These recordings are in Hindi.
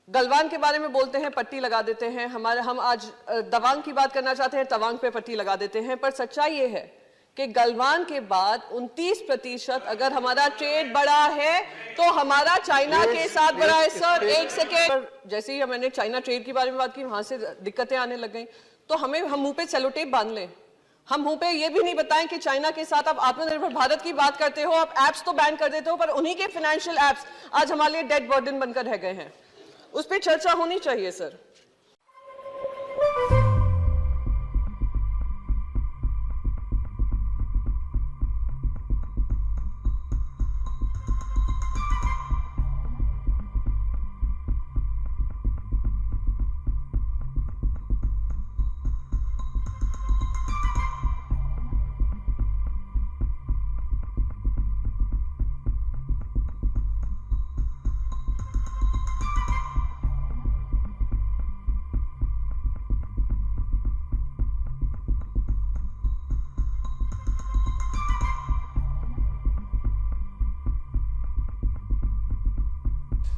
गलवान के बारे में बोलते हैं, पट्टी लगा देते हैं। हम आज तवांग की बात करना चाहते हैं, तवांग पे पट्टी लगा देते हैं। पर सच्चाई ये है कि गलवान के बाद 29% अगर हमारा ट्रेड बढ़ा है तो हमारा चाइना के साथ बढ़ा है। सर एक सेकेंड, जैसे ही मैंने चाइना ट्रेड के बारे में बात की, वहां से दिक्कतें आने लग गई। तो हम मुंह पे सेलो टेप बांध लें? हम मुंह पे ये भी नहीं बताएं कि चाइना के साथ आप आत्मनिर्भर भारत की बात करते हो, आप एप्स तो बैन कर देते हो, पर उन्हीं के फाइनेंशियल एप्स आज हमारे लिए डेड बर्डन बनकर रह गए हैं। उस पर चर्चा होनी चाहिए सर।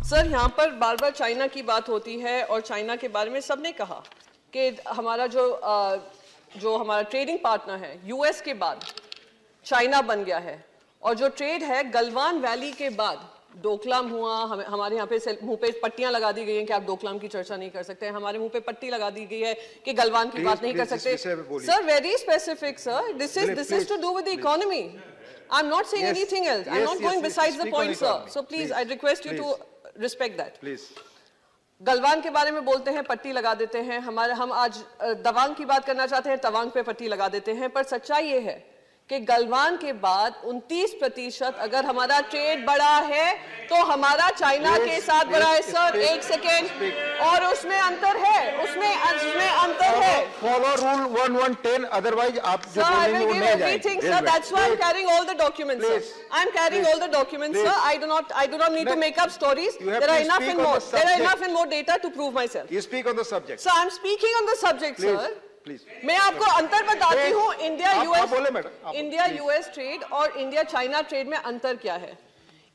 सर यहाँ पर बार बार चाइना की बात होती है और चाइना के बारे में सबने कहा कि हमारा जो हमारा ट्रेडिंग पार्टनर है यूएस के बाद चाइना बन गया है। और जो ट्रेड है गलवान वैली के बाद डोकलाम हुआ, हमारे यहाँ पे मुंह पे पट्टियां लगा दी गई हैं कि आप डोकलाम की चर्चा नहीं कर सकते। हमारे मुंह पे पट्टी लगा दी गई है कि गलवान की बात नहीं कर सकते। Sir very specific sir, this is to do with the economy. I am not saying anything else, I am not going besides the point sir. So please I request you to respect that please. Galwan के बारे में बोलते हैं, पट्टी लगा देते हैं। हम आज तवांग की बात करना चाहते हैं, तवांग पे पट्टी लगा देते हैं। पर सच्चाई ये है कि गलवान के बाद 29% अगर हमारा ट्रेड बढ़ा है तो हमारा चाइना के साथ बढ़ा है। सर एक सेकेंड, और उसमें अंतर है, उसमें अंतर है। फॉलो रूल 1110, अदरवाइज आप जो बोलेंगे वो नहीं जाएगा। Sir, that's why I'm carrying all the documents, sir. I'm carrying all the documents, sir. I do not need to make up stories. There are enough and more. There are enough and more data to prove myself. You speak on the subject. So I'm speaking on the subject, sir. Please. मैं आपको अंतर बताती हूँ इंडिया यूएस ट्रेड और इंडिया चाइना ट्रेड में अंतर क्या है।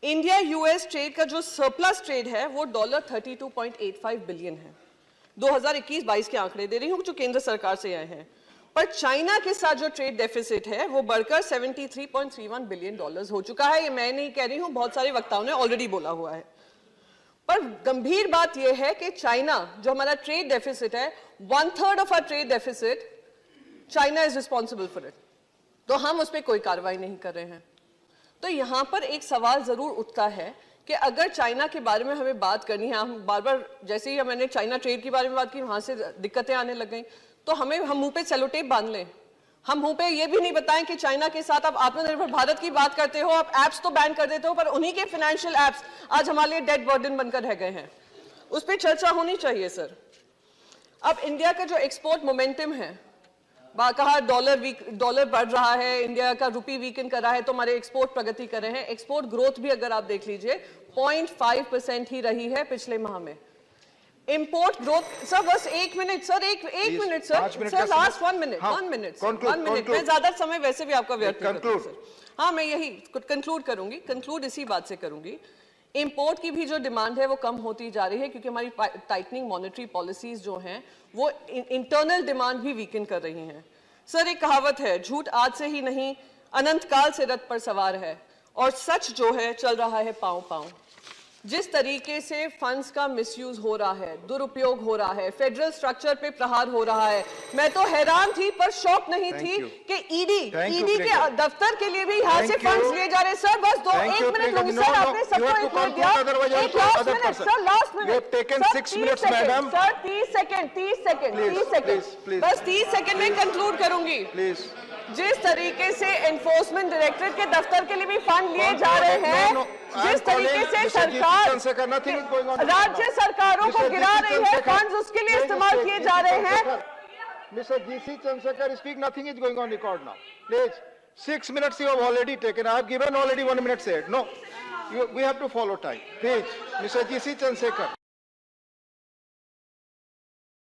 इंडिया यूएस ट्रेड का जो सरप्लस ट्रेड है वो $32.85 बिलियन है। 2021-22 के आंकड़े दे रही हूँ जो केंद्र सरकार से आए हैं। पर चाइना के साथ जो ट्रेड डेफिसिट है वो बढ़कर $73.31 बिलियन हो चुका है। ये मैं नहीं कह रही हूँ, बहुत सारे वक्ताओं ने ऑलरेडी बोला हुआ है। पर गंभीर बात यह है कि चाइना जो हमारा ट्रेड डेफिसिट है, 1/3 of our trade deficit China is responsible for it. तो हम उस पर कोई कार्रवाई नहीं कर रहे हैं। तो यहां पर एक सवाल जरूर उठता है कि अगर चाइना के बारे में हमें बात करनी है, हम बार बार जैसे ही मैंने चाइना ट्रेड के बारे में बात की, वहां से दिक्कतें आने लग गई। तो हम मुंह पे सेलो टेप बांध लें? हम मुंह पे ये भी नहीं बताएं कि चाइना के साथ आप आत्मनिर्भर भारत की बात करते हो, आप एप्स तो बैन कर देते हो, पर उन्हीं के फाइनेंशियल एप्स आज हमारे लिए डेड बर्डन बनकर रह गए हैं। उस पर चर्चा होनी चाहिए सर। अब इंडिया का जो एक्सपोर्ट मोमेंटम है, कहा डॉलर बढ़ रहा है, इंडिया का रुपी वीकन कर रहा है, तो हमारे एक्सपोर्ट प्रगति कर रहे हैं। एक्सपोर्ट ग्रोथ भी अगर आप देख लीजिए 0.5% ही रही है पिछले माह में। इंपोर्ट ग्रोथ सर, बस एक मिनट सर, एक मिनट सर, लास्ट 1 मिनट। मैं ज्यादा समय वैसे भी आपका व्यर्थ नहीं करती सर। हाँ, मैं यही कंक्लूड करूंगी, कंक्लूड इसी बात से करूंगी। इंपोर्ट की भी जो डिमांड है वो कम होती जा रही है क्योंकि हमारी टाइटनिंग मॉनेटरी पॉलिसीज जो हैं वो इंटरनल डिमांड भी वीकन कर रही हैं। सर एक कहावत है, झूठ आज से ही नहीं अनंत काल से रथ पर सवार है, और सच जो है चल रहा है पांव पांव। जिस तरीके से फंड्स का मिसयूज हो रहा है, दुरुपयोग हो रहा है, फेडरल स्ट्रक्चर पे प्रहार हो रहा है, मैं तो हैरान थी पर शौक नहीं थी कि ईडी के दफ्तर के लिए भी यहाँ से फंड्स लिए जा रहे। सर बस एक मिनट लूंगी सर, आपने सबको एक मिनट दिया, एक last minute sir, last minute sir, 30 second बस 30 सेकंड में कंक्लूड करूंगी। जिस तरीके से एनफोर्समेंट डायरेक्टरेट के दफ्तर के लिए भी फंड लिए जा रहे हैं, जिस तरीके से सरकार राज्य सरकारों को गिरा रही है, फंड्स उसके लिए इस्तेमाल किए जा रहे हैं। Mr. G.C. Chandrasekhar, speak. Nothing is going on record now. Please, 6 minutes you have already taken. I have given already 1 minute said. No, we have to follow time. Please, Mr. G.C. Chandrasekhar.